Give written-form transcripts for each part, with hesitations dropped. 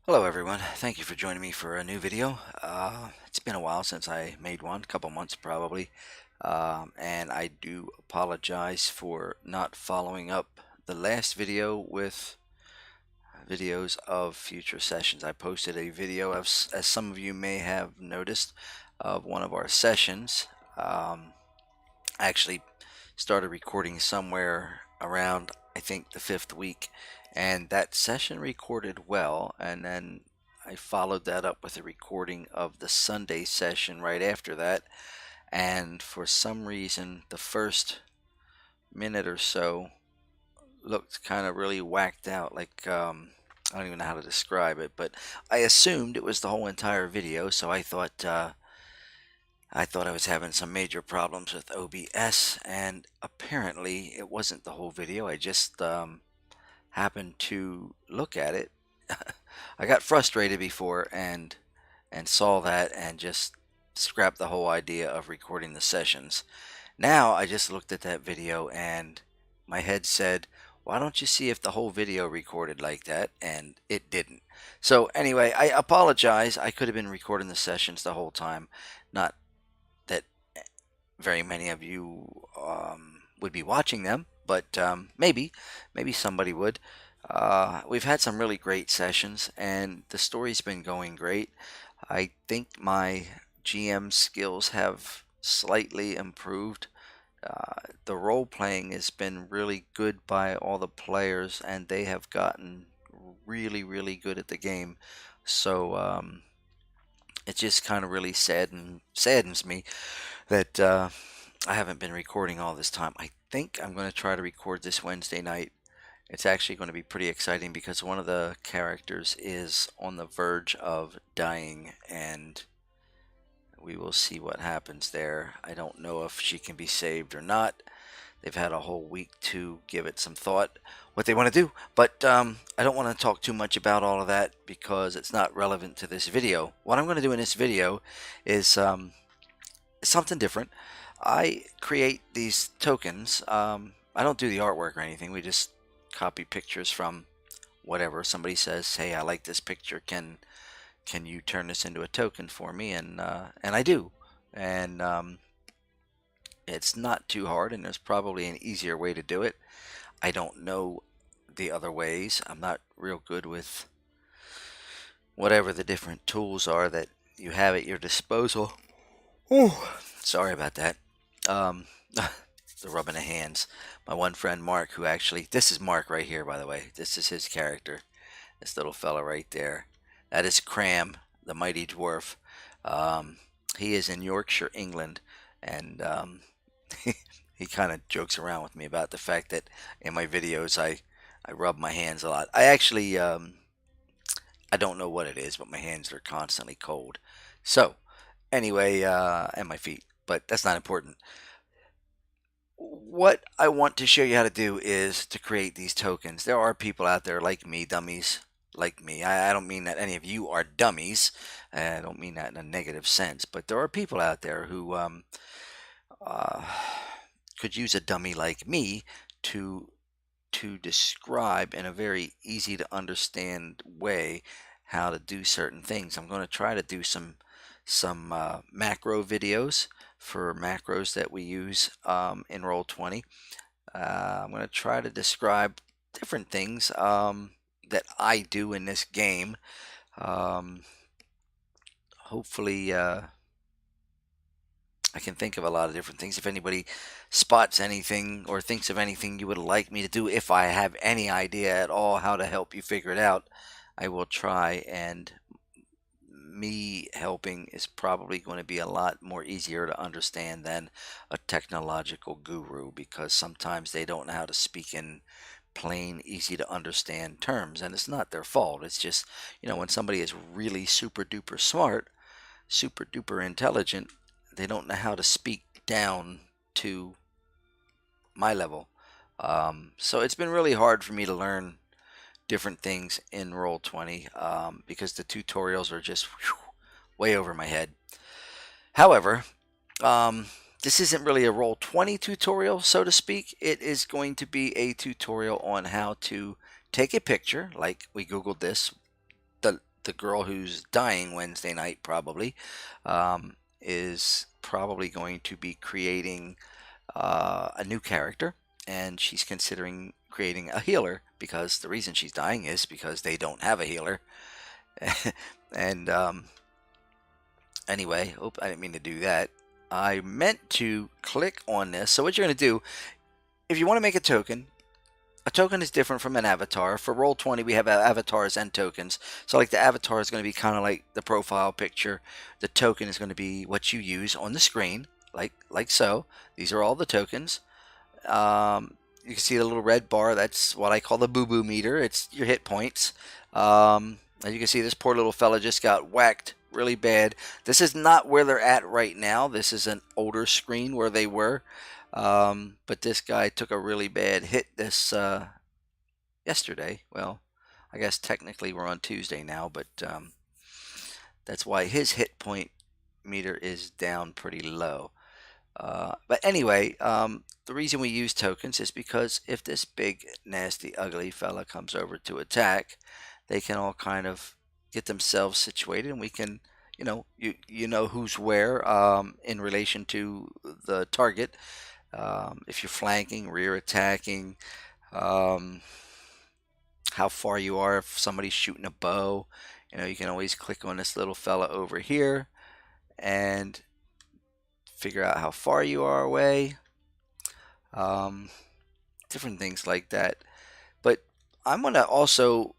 Hello everyone, thank you for joining me for a new video. It's been a while since I made one, a couple months probably, and I do apologize for not following up the last video with videos of future sessions. I posted a video, as some of you may have noticed, of one of our sessions. I actually started recording somewhere around, I think, the fifth week, and that session recorded well, and then I followed that up with a recording of the Sunday session right after that, and for some reason the first minute or so looked kind of really whacked out, like I don't even know how to describe it, but I assumed it was the whole entire video, so I thought I was having some major problems with OBS, and apparently it wasn't the whole video. I just happened to look at it. I got frustrated before and saw that and just scrapped the whole idea of recording the sessions. Now I just looked at that video and my head said, why don't you see if the whole video recorded like that? And it didn't. So anyway, I apologize. I could have been recording the sessions the whole time. Not that very many of you would be watching them, but maybe somebody would. We've had some really great sessions, and the story's been going great. I think my GM skills have slightly improved. The role playing has been really good by all the players, and they have gotten really good at the game. So it just kind of really saddens me that I haven't been recording all this time. I think I'm going to try to record this Wednesday night. It's actually going to be pretty exciting because one of the characters is on the verge of dying, and we will see what happens there. I don't know if she can be saved or not. They've had a whole week to give it some thought what they want to do, but I don't want to talk too much about all of that because it's not relevant to this video. What I'm going to do in this video is something different. I create these tokens. I don't do the artwork or anything. We just copy pictures from whatever. Somebody says, "Hey, I like this picture. Can you turn this into a token for me?" And I do. And it's not too hard, and there's probably an easier way to do it. I don't know the other ways. I'm not real good with whatever the different tools are that you have at your disposal. Oh, sorry about that. Um, the rubbing of hands. My one friend Mark, who actually, this is Mark right here, by the way. This is his character. This little fella right there. That is Cram, the mighty dwarf. Um, he is in Yorkshire, England, and he kind of jokes around with me about the fact that in my videos I rub my hands a lot. I actually I don't know what it is, but my hands are constantly cold. So anyway, and my feet, but that's not important. What I want to show you how to do is to create these tokens. There are people out there like me, dummies like me. I don't mean that any of you are dummies. I don't mean that in a negative sense, but there are people out there who uh, could use a dummy like me to describe in a very easy to understand way how to do certain things. I'm going to try to do some macro videos for macros that we use in Roll20. I'm going to try to describe different things that I do in this game. Um, hopefully, I can think of a lot of different things. If anybody spots anything or thinks of anything you would like me to do, if I have any idea at all how to help you figure it out, I will try. And me helping is probably going to be a lot more easier to understand than a technological guru, because sometimes they don't know how to speak in plain, easy to understand terms, and it's not their fault. It's just, when somebody is really super duper smart, super duper intelligent, they don't know how to speak down to my level. So it's been really hard for me to learn different things in Roll20 because the tutorials are just way over my head. However, this isn't really a Roll20 tutorial, so to speak. It is going to be a tutorial on how to take a picture, like we Googled this. the girl who's dying Wednesday night probably is probably going to be creating a new character, and she's considering creating a healer because the reason she's dying is because they don't have a healer. And anyway, oop, I didn't mean to do that. I meant to click on this. So what you're going to do, if you want to make a token is different from an avatar. For Roll20, we have avatars and tokens. So like the avatar is going to be kind of like the profile picture. The token is going to be what you use on the screen, like so. These are all the tokens. You can see the little red bar. That's what I call the boo-boo meter. It's your hit points. As you can see, this poor little fella just got whacked really bad. This is not where they're at right now. This is an older screen where they were. But this guy took a really bad hit this yesterday. Well, I guess technically we're on Tuesday now, but that's why his hit point meter is down pretty low. But anyway, the reason we use tokens is because if this big, nasty, ugly fella comes over to attack, they can all kind of get themselves situated, and we can, you know who's where in relation to the target. If you're flanking, rear attacking, um, how far you are if somebody's shooting a bow. You can always click on this little fella over here and figure out how far you are away. Different things like that. But I'm going to also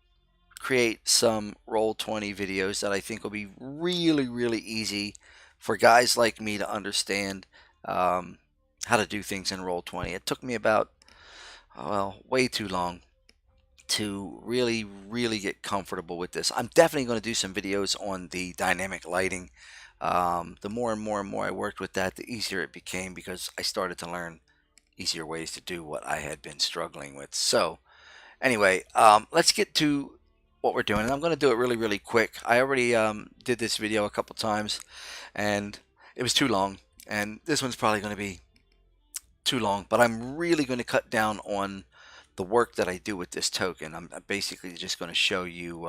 create some Roll20 videos that I think will be really, really easy for guys like me to understand how to do things in Roll20. It took me about, well, way too long to really, really get comfortable with this. I'm definitely going to do some videos on the dynamic lighting. The more and more and more I worked with that, the easier it became because I started to learn easier ways to do what I had been struggling with. So anyway, let's get to what we're doing. And I'm going to do it really, really quick. I already did this video a couple times and it was too long. And this one's probably going to be too long, but I'm really going to cut down on the work that I do with this token. I'm basically just going to show you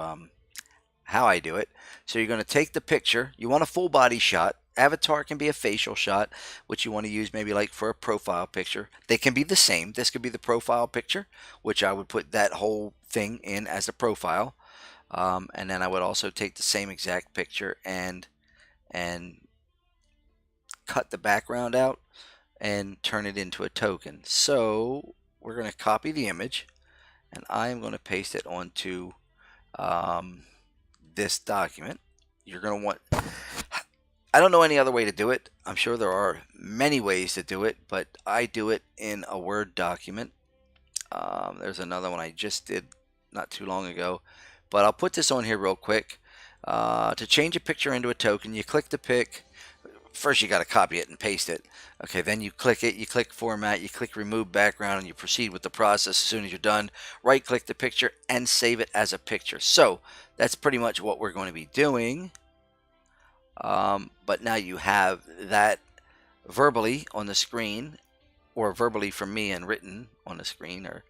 how I do it. So you're going to take the picture. You want a full body shot. Avatar can be a facial shot, which you want to use maybe like for a profile picture. They can be the same. This could be the profile picture, which I would put that whole thing in as a profile. And then I would also take the same exact picture and cut the background out and turn it into a token. So we're going to copy the image and I am going to paste it onto this document. You're going to want, I don't know any other way to do it. I'm sure there are many ways to do it, but I do it in a Word document. There's another one I just did not too long ago, but I'll put this on here real quick. To change a picture into a token, you click the pic. First you got to copy it and paste it. Okay, then you click it, you click format, you click remove background, and you proceed with the process. As soon as you're done, right click the picture and save it as a picture. So that's pretty much what we're going to be doing. But now you have that verbally on the screen, or verbally from me and written on the screen, or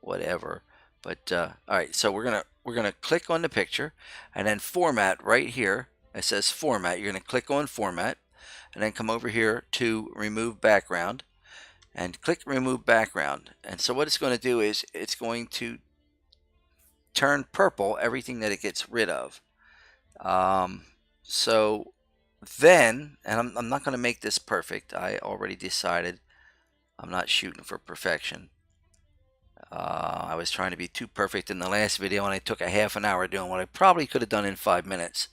whatever. But all right, so we're gonna click on the picture and then format right here. It says format. You're gonna click on format and then come over here to remove background and click remove background. And so what it's going to do is it's going to turn purple everything that it gets rid of. So then, and I'm not going to make this perfect. I already decided I'm not shooting for perfection. I was trying to be too perfect in the last video and I took a half an hour doing what I probably could have done in 5 minutes.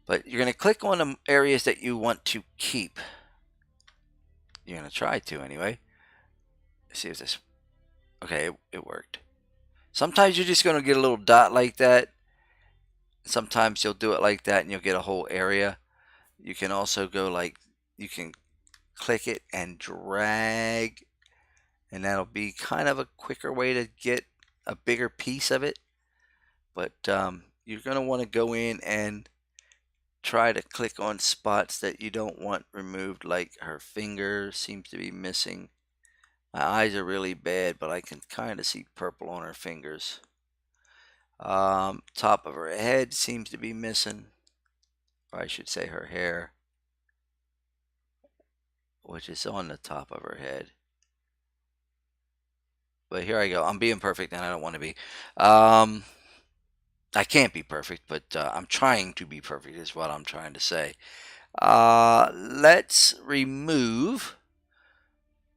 But you're going to click on the areas that you want to keep. You're going to try to anyway. See if this, okay, it worked. Sometimes you're just going to get a little dot like that. Sometimes you'll do it like that and you'll get a whole area. You can also go like, you can click it and drag, and that'll be kind of a quicker way to get a bigger piece of it. But you're going to want to go in and try to click on spots that you don't want removed, like her finger seems to be missing. My eyes are really bad, but I can kind of see purple on her fingers. Top of her head seems to be missing, or I should say her hair, which is on the top of her head. But here I go. I'm being perfect, and I don't want to be. Um, I can't be perfect, but I'm trying to be perfect, is what I'm trying to say. Let's remove.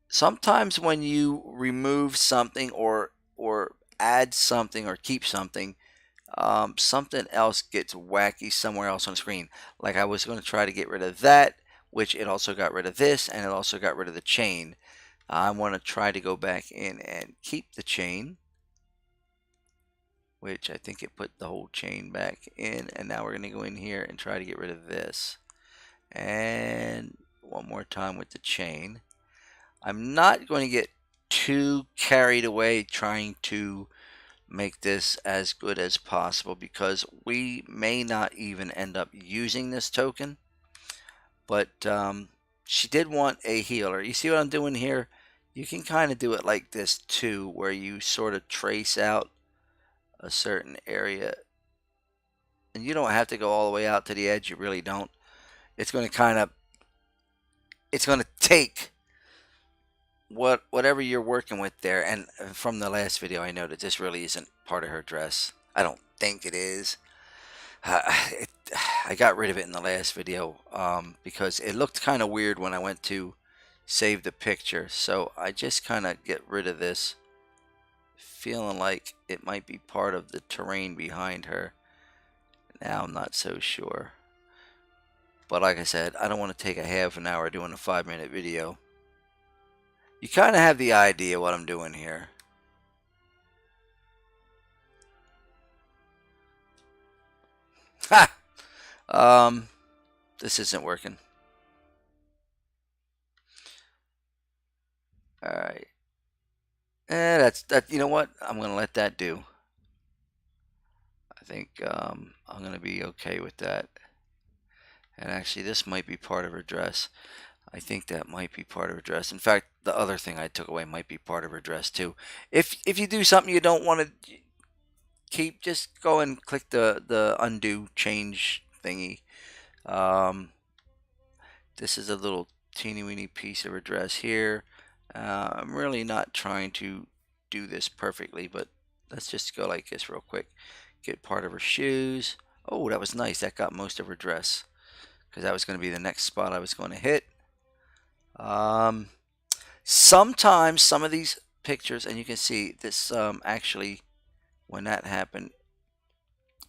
Sometimes when you remove something or add something or keep something, something else gets wacky somewhere else on the screen. Like I was going to try to get rid of that, which it also got rid of this, and it also got rid of the chain. I want to try to go back in and keep the chain, which I think it put the whole chain back in. And now we're going to go in here and try to get rid of this. And one more time with the chain. I'm not going to get too carried away trying to make this as good as possible because we may not even end up using this token. But she did want a healer. You see what I'm doing here? You can kind of do it like this too, where you sort of trace out a certain area. And you don't have to go all the way out to the edge. You really don't. It's going to it's going to take whatever you're working with there. And from the last video, I know that this really isn't part of her dress. I don't think it is. Uh, it, I got rid of it in the last video because it looked kind of weird when I went to save the picture. So I just kind of get rid of this, feeling like it might be part of the terrain behind her. Now I'm not so sure. But like I said, I don't want to take a half an hour doing a 5-minute video. You kind of have the idea what I'm doing here. Ha! This isn't working. All right. That's that. You know what? I'm gonna let that do. I think I'm gonna be okay with that. And actually, this might be part of her dress. I think that might be part of her dress. In fact, the other thing I took away might be part of her dress too. If you do something you don't want to keep, just go and click the undo change thingy. This is a little teeny weeny piece of her dress here. I'm really not trying to do this perfectly, but let's just go like this real quick. Get part of her shoes. Oh, that was nice. That got most of her dress because that was going to be the next spot I was going to hit. Sometimes some of these pictures, and you can see this actually, when that happened,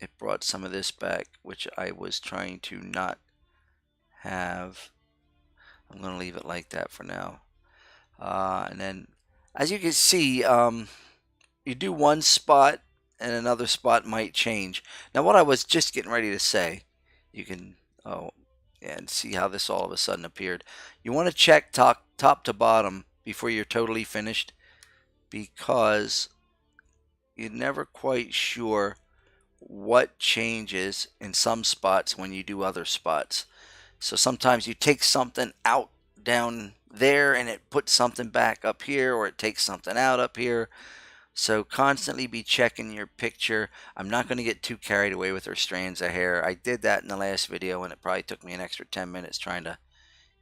it brought some of this back, which I was trying to not have. I'm going to leave it like that for now. And then, as you can see, you do one spot and another spot might change. Now, what I was just getting ready to say, you can, oh, yeah, and see how this all of a sudden appeared. You want to check top to bottom before you're totally finished because you're never quite sure what changes in some spots when you do other spots. So sometimes you take something out down there and it puts something back up here, or it takes something out up here. So constantly be checking your picture. I'm not going to get too carried away with her strands of hair. I did that in the last video and it probably took me an extra 10 minutes trying to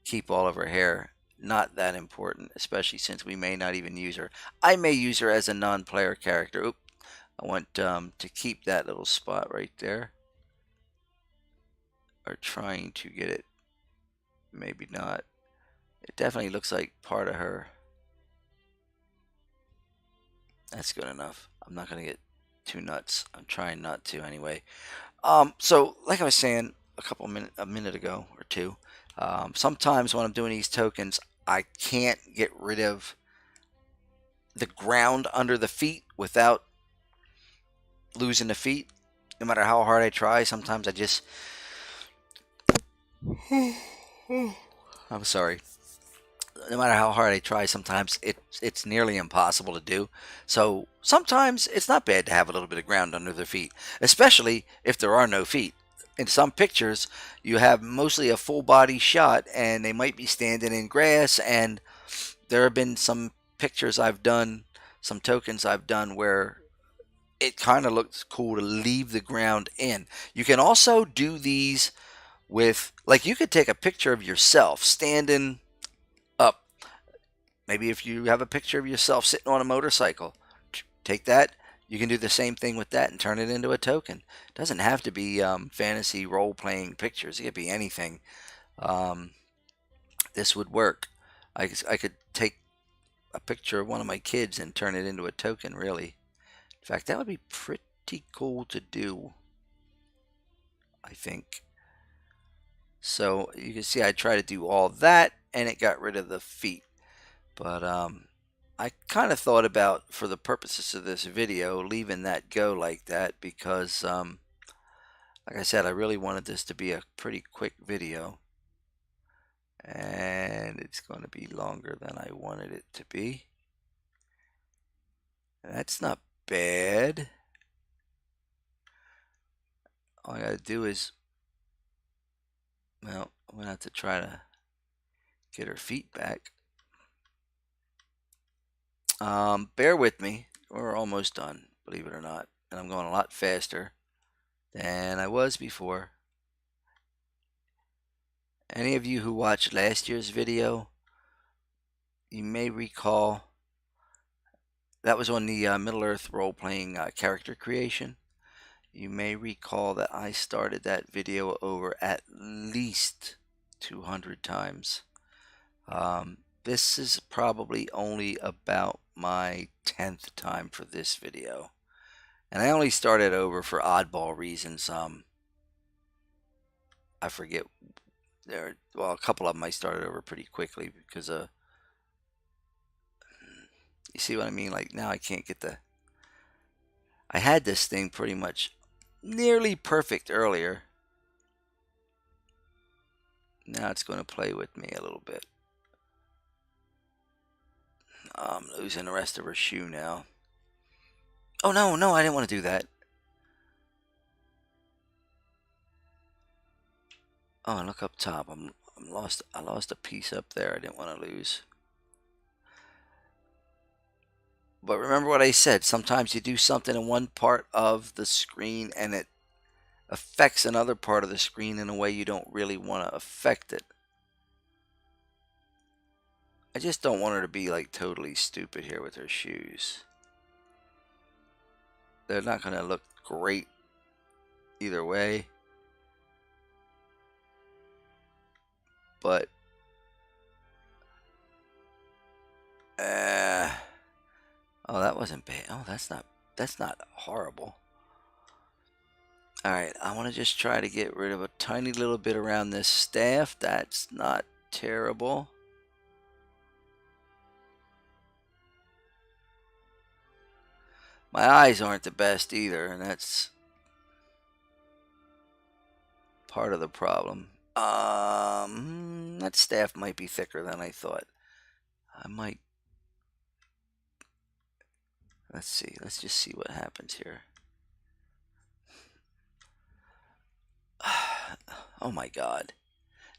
keep all of her hair. Not that important, especially since we may not even use her. I may use her as a non-player character. Oop, I want to keep that little spot right there. Or trying to get it. Maybe not. It definitely looks like part of her. That's good enough. I'm not going to get too nuts. I'm trying not to anyway. So like I was saying a minute ago or two, sometimes when I'm doing these tokens, I can't get rid of the ground under the feet without losing the feet. No matter how hard I try, sometimes I just I'm sorry. No matter how hard I try, sometimes it's nearly impossible to do. So sometimes it's not bad to have a little bit of ground under their feet, especially if there are no feet. In some pictures, you have mostly a full body shot, and they might be standing in grass. And there have been some pictures I've done, some tokens I've done where it kind of looks cool to leave the ground in. You can also do these with, like, you could take a picture of yourself standing up. Maybe if you have a picture of yourself sitting on a motorcycle, take that. You can do the same thing with that and turn it into a token. It doesn't have to be fantasy role playing pictures, it could be anything. Um, this would work. I could take a picture of one of my kids and turn it into a token, really. In fact, that would be pretty cool to do, I think. So you can see I try to do all that and it got rid of the feet. But I kind of thought about, for the purposes of this video, leaving that go like that because, like I said, I really wanted this to be a pretty quick video. And it's going to be longer than I wanted it to be. That's not bad. All I got to do is, well, I'm going to have to try to get her feet back. Bear with me. We're almost done, believe it or not. And I'm going a lot faster than I was before. Any of you who watched last year's video, you may recall that was on the Middle Earth role-playing character creation. You may recall that I started that video over at least 200 times. This is probably only about my 10th time for this video. And I only started over for oddball reasons. I forget. Well, a couple of them I started over pretty quickly because you see what I mean? Like, now I can't get I had this thing pretty much nearly perfect earlier. Now it's going to play with me a little bit. I'm losing the rest of her shoe now. Oh no, I didn't want to do that. Oh, and look up top. I lost a piece up there I didn't want to lose. But remember what I said. Sometimes you do something in one part of the screen and it affects another part of the screen in a way you don't really want to affect it. I just don't want her to be like totally stupid here with her shoes. They're not going to look great either way. But oh, that wasn't bad. Oh, that's not horrible. All right, I want to just try to get rid of a tiny little bit around this staff. That's not terrible. My eyes aren't the best either, and that's part of the problem. That staff might be thicker than I thought. I might. Let's see. Let's just see what happens here. Oh my God!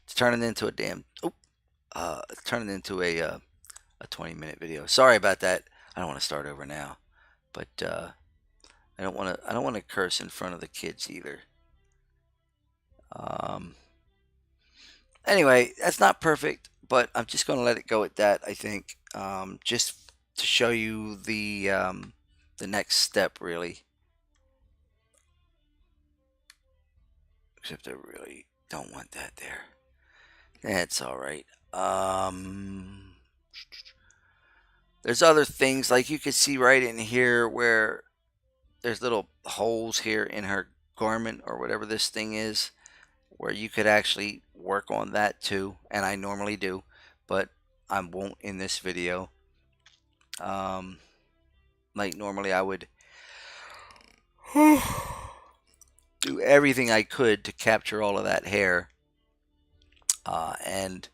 It's turning into a damn. It's turning into a 20-minute video. Sorry about that. I don't want to start over now, but I don't want to curse in front of the kids either. Anyway, that's not perfect, but I'm just going to let it go at that. I think just to show you the next step, really. Except I really don't want that there. That's all right. There's other things, like you can see right in here where there's little holes here in her garment or whatever this thing is, where you could actually work on that too, and I normally do, but I won't in this video. Like normally I would do everything I could to capture all of that hair and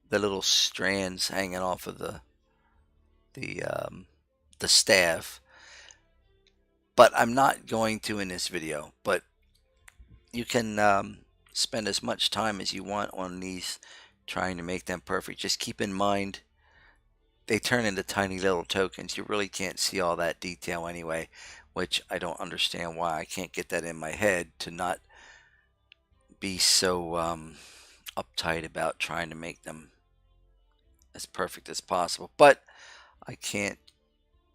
the little strands hanging off of the staff, but I'm not going to in this video. But you can spend as much time as you want on these, trying to make them perfect. Just keep in mind they turn into tiny little tokens. You really can't see all that detail anyway. which I don't understand why. I can't get that in my head to not be so uptight about trying to make them as perfect as possible. But I can't.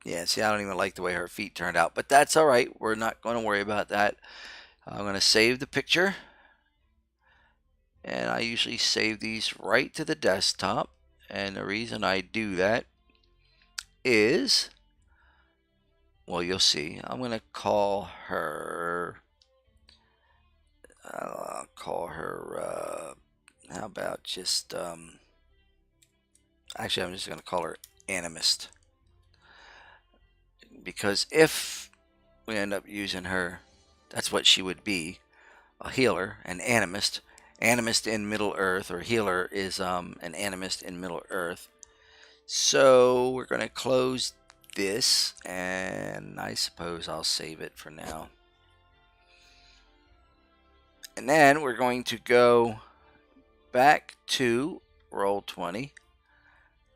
Yeah, see, I don't even like the way her feet turned out, but that's all right. We're not going to worry about that. I'm going to save the picture, and I usually save these right to the desktop. And the reason I do that is, well, you'll see. I'm going to call her. I'll call her. How about just? Actually, I'm just going to call her Animist, because if we end up using her, that's what she would be, a healer, an animist. Animist in Middle Earth, or healer is an animist in Middle Earth. So we're going to close this, and I suppose I'll save it for now. And then we're going to go back to Roll20.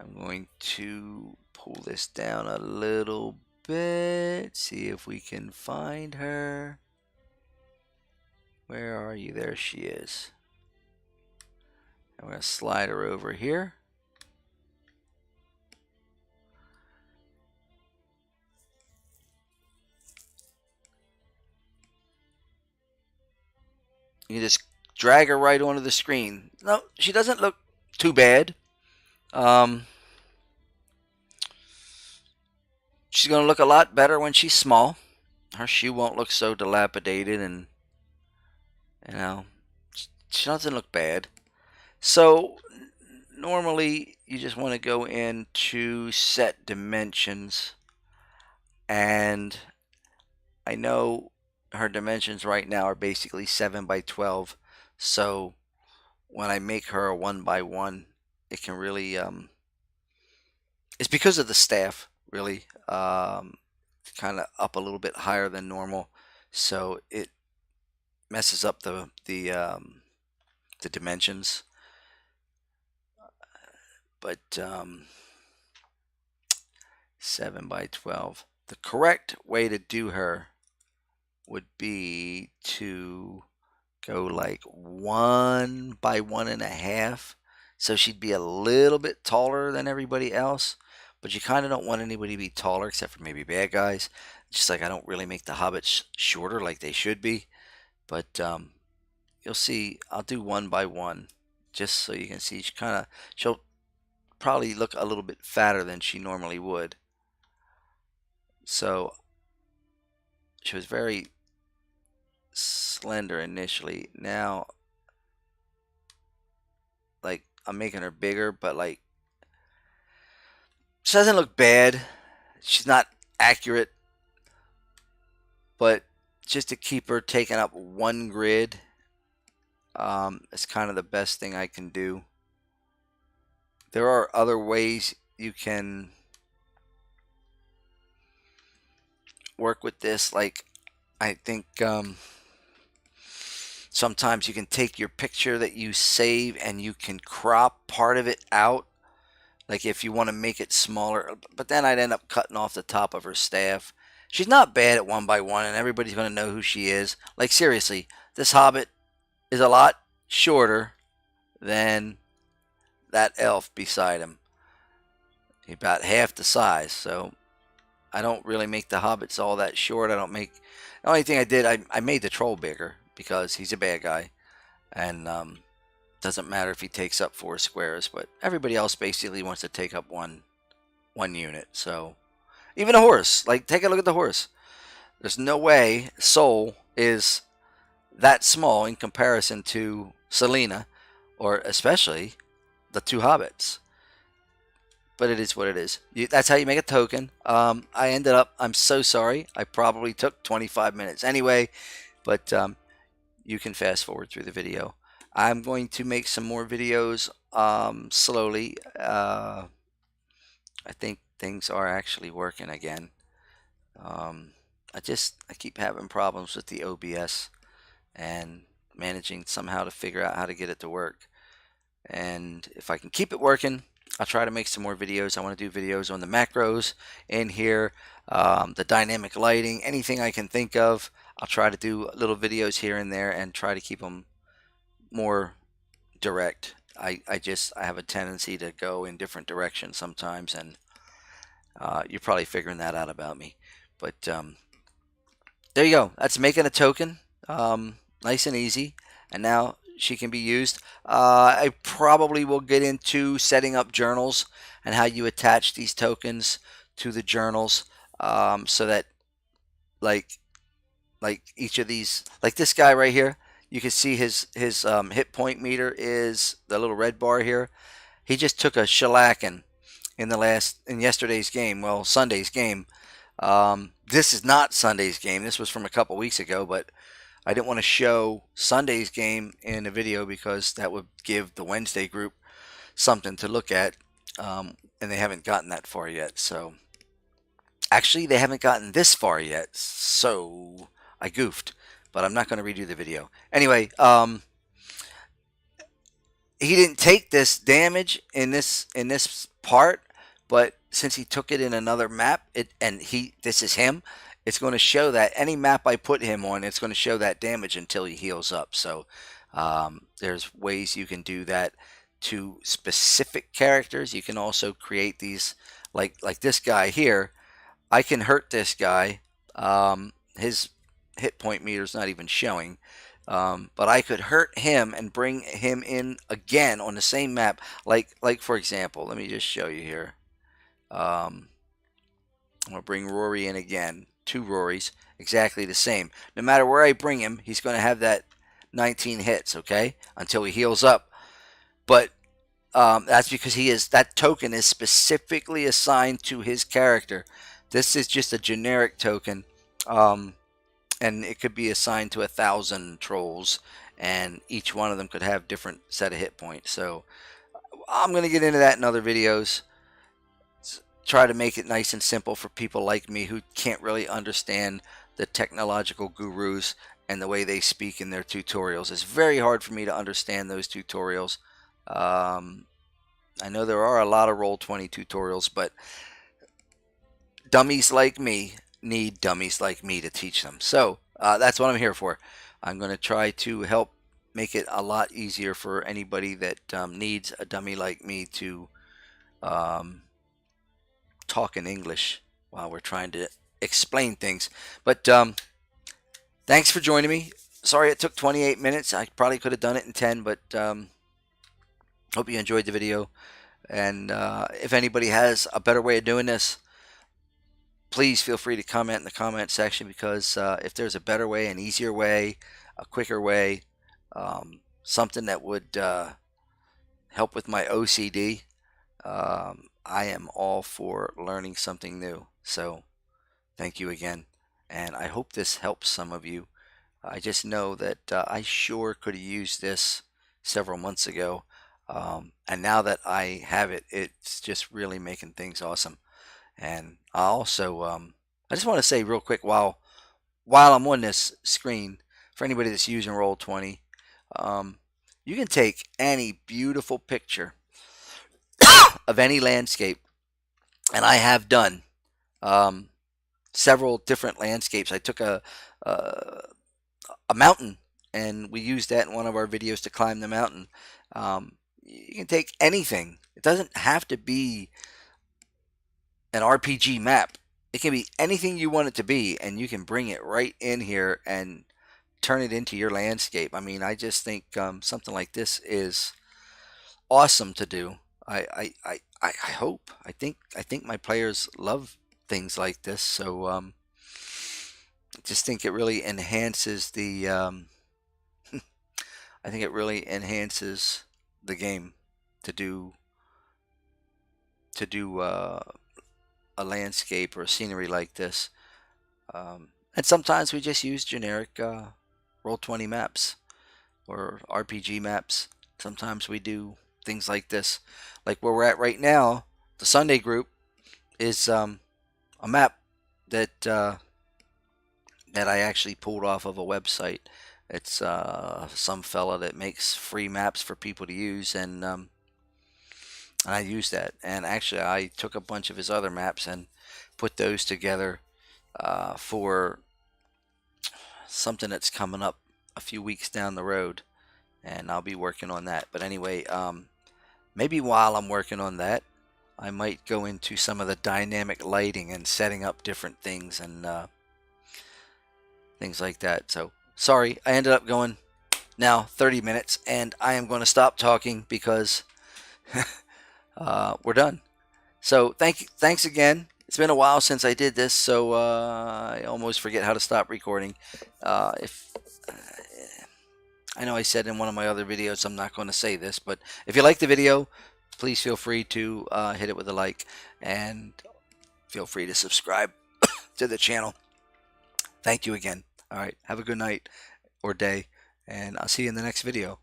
I'm going to pull this down a little bit, see if we can find her. Where are you? There she is. I'm going to slide her over here. You just drag her right onto the screen. No, she doesn't look too bad. She's going to look a lot better when she's small. Her shoe won't look so dilapidated, and you know, she doesn't look bad. So normally you just want to go into set dimensions, and I know her dimensions right now are basically 7 by 12. So when I make her a 1 by 1, it can really it's because of the staff, really, kind of up a little bit higher than normal, so it messes up the dimensions. But 7 by 12. The correct way to do her would be to go like 1 by 1.5. So she'd be a little bit taller than everybody else. But you kind of don't want anybody to be taller except for maybe bad guys. Just like I don't really make the hobbits shorter like they should be. But you'll see, I'll do 1 by 1 just so you can see. She'll probably look a little bit fatter than she normally would. So she was very slender initially. Now, like, I'm making her bigger, but like, she doesn't look bad. She's not accurate, but just to keep her taking up one grid, it's kind of the best thing I can do. There are other ways you can work with this. Like, I think sometimes you can take your picture that you save and you can crop part of it out. Like if you want to make it smaller, but then I'd end up cutting off the top of her staff. She's not bad at 1 by 1, and everybody's going to know who she is. Like, seriously, this hobbit is a lot shorter than that elf beside him. He's about half the size, so I don't really make the hobbits all that short. The only thing I did, I made the troll bigger because he's a bad guy, and doesn't matter if he takes up 4 squares, but everybody else basically wants to take up one unit. So even a horse, like, take a look at the horse. There's no way Soul is that small in comparison to Selena, or especially the 2 hobbits. But it is what it is. That's how you make a token. I'm so sorry. I probably took 25 minutes anyway, but you can fast forward through the video. I'm going to make some more videos slowly. I think things are actually working again. I keep having problems with the OBS and managing somehow to figure out how to get it to work. And if I can keep it working, I'll try to make some more videos. I want to do videos on the macros in here, the dynamic lighting, anything I can think of. I'll try to do little videos here and there and try to keep them more direct. I have a tendency to go in different directions sometimes, and you're probably figuring that out about me. But there you go. That's making a token. Nice and easy. And now she can be used. I probably will get into setting up journals and how you attach these tokens to the journals, so that like each of these, like this guy right here, you can see his hit point meter is the little red bar here. He just took a shellacking in yesterday's game. Well, Sunday's game. This is not Sunday's game. This was from a couple weeks ago, but I didn't want to show Sunday's game in a video because that would give the Wednesday group something to look at, and they haven't gotten that far yet. So actually, they haven't gotten this far yet. So I goofed, but I'm not going to redo the video. Anyway, he didn't take this damage in this part, but since he took it in another map, this is him, it's going to show that any map I put him on, it's going to show that damage until he heals up. So there's ways you can do that to specific characters. You can also create these, like this guy here. I can hurt this guy. His hit point meter is not even showing. But I could hurt him and bring him in again on the same map. Like for example, let me just show you here. I'm going to bring Rory in again. 2 Rorys, exactly the same. No matter where I bring him, he's going to have that 19 hits, okay, until he heals up. But that's because that token is specifically assigned to his character. This is just a generic token. And it could be assigned to 1,000 trolls, and each one of them could have different set of hit points. So I'm going to get into that in other videos. Try to make it nice and simple for people like me who can't really understand the technological gurus and the way they speak in their tutorials. It's very hard for me to understand those tutorials. I know there are a lot of Roll20 tutorials, but dummies like me need dummies like me to teach them. So that's what I'm here for. I'm going to try to help make it a lot easier for anybody that needs a dummy like me to talk in English while we're trying to explain things. But thanks for joining me. Sorry it took 28 minutes. I probably could have done it in 10, but hope you enjoyed the video. And if anybody has a better way of doing this, please feel free to comment in the comment section, because if there's a better way, an easier way, a quicker way, something that would help with my OCD, I am all for learning something new. So thank you again, and I hope this helps some of you. I just know that I sure could have used this several months ago, and now that I have it, it's just really making things awesome. And I also, I just want to say real quick while I'm on this screen, for anybody that's using Roll20, you can take any beautiful picture of any landscape, and I have done several different landscapes. I took a mountain, and we used that in one of our videos to climb the mountain. You can take anything. It doesn't have to be an RPG map. It can be anything you want it to be, and you can bring it right in here and turn it into your landscape. I mean, I just think something like this is awesome to do. I hope. I think my players love things like this. So I just think it really enhances the. I think it really enhances the game to do a landscape or a scenery like this. And sometimes we just use generic Roll20 maps or RPG maps. Sometimes we do things like this. Like where we're at right now, the Sunday group is a map that that I actually pulled off of a website. It's some fella that makes free maps for people to use, and and I used that. And actually, I took a bunch of his other maps and put those together for something that's coming up a few weeks down the road, and I'll be working on that. But anyway, maybe while I'm working on that, I might go into some of the dynamic lighting and setting up different things and things like that. So sorry, I ended up going now 30 minutes, and I am going to stop talking because we're done. So thanks again. It's been a while since I did this, so I almost forget how to stop recording. If I know I said in one of my other videos I'm not going to say this, but if you like the video, please feel free to hit it with a like, and feel free to subscribe to the channel. Thank you again. All right, have a good night or day, and I'll see you in the next video.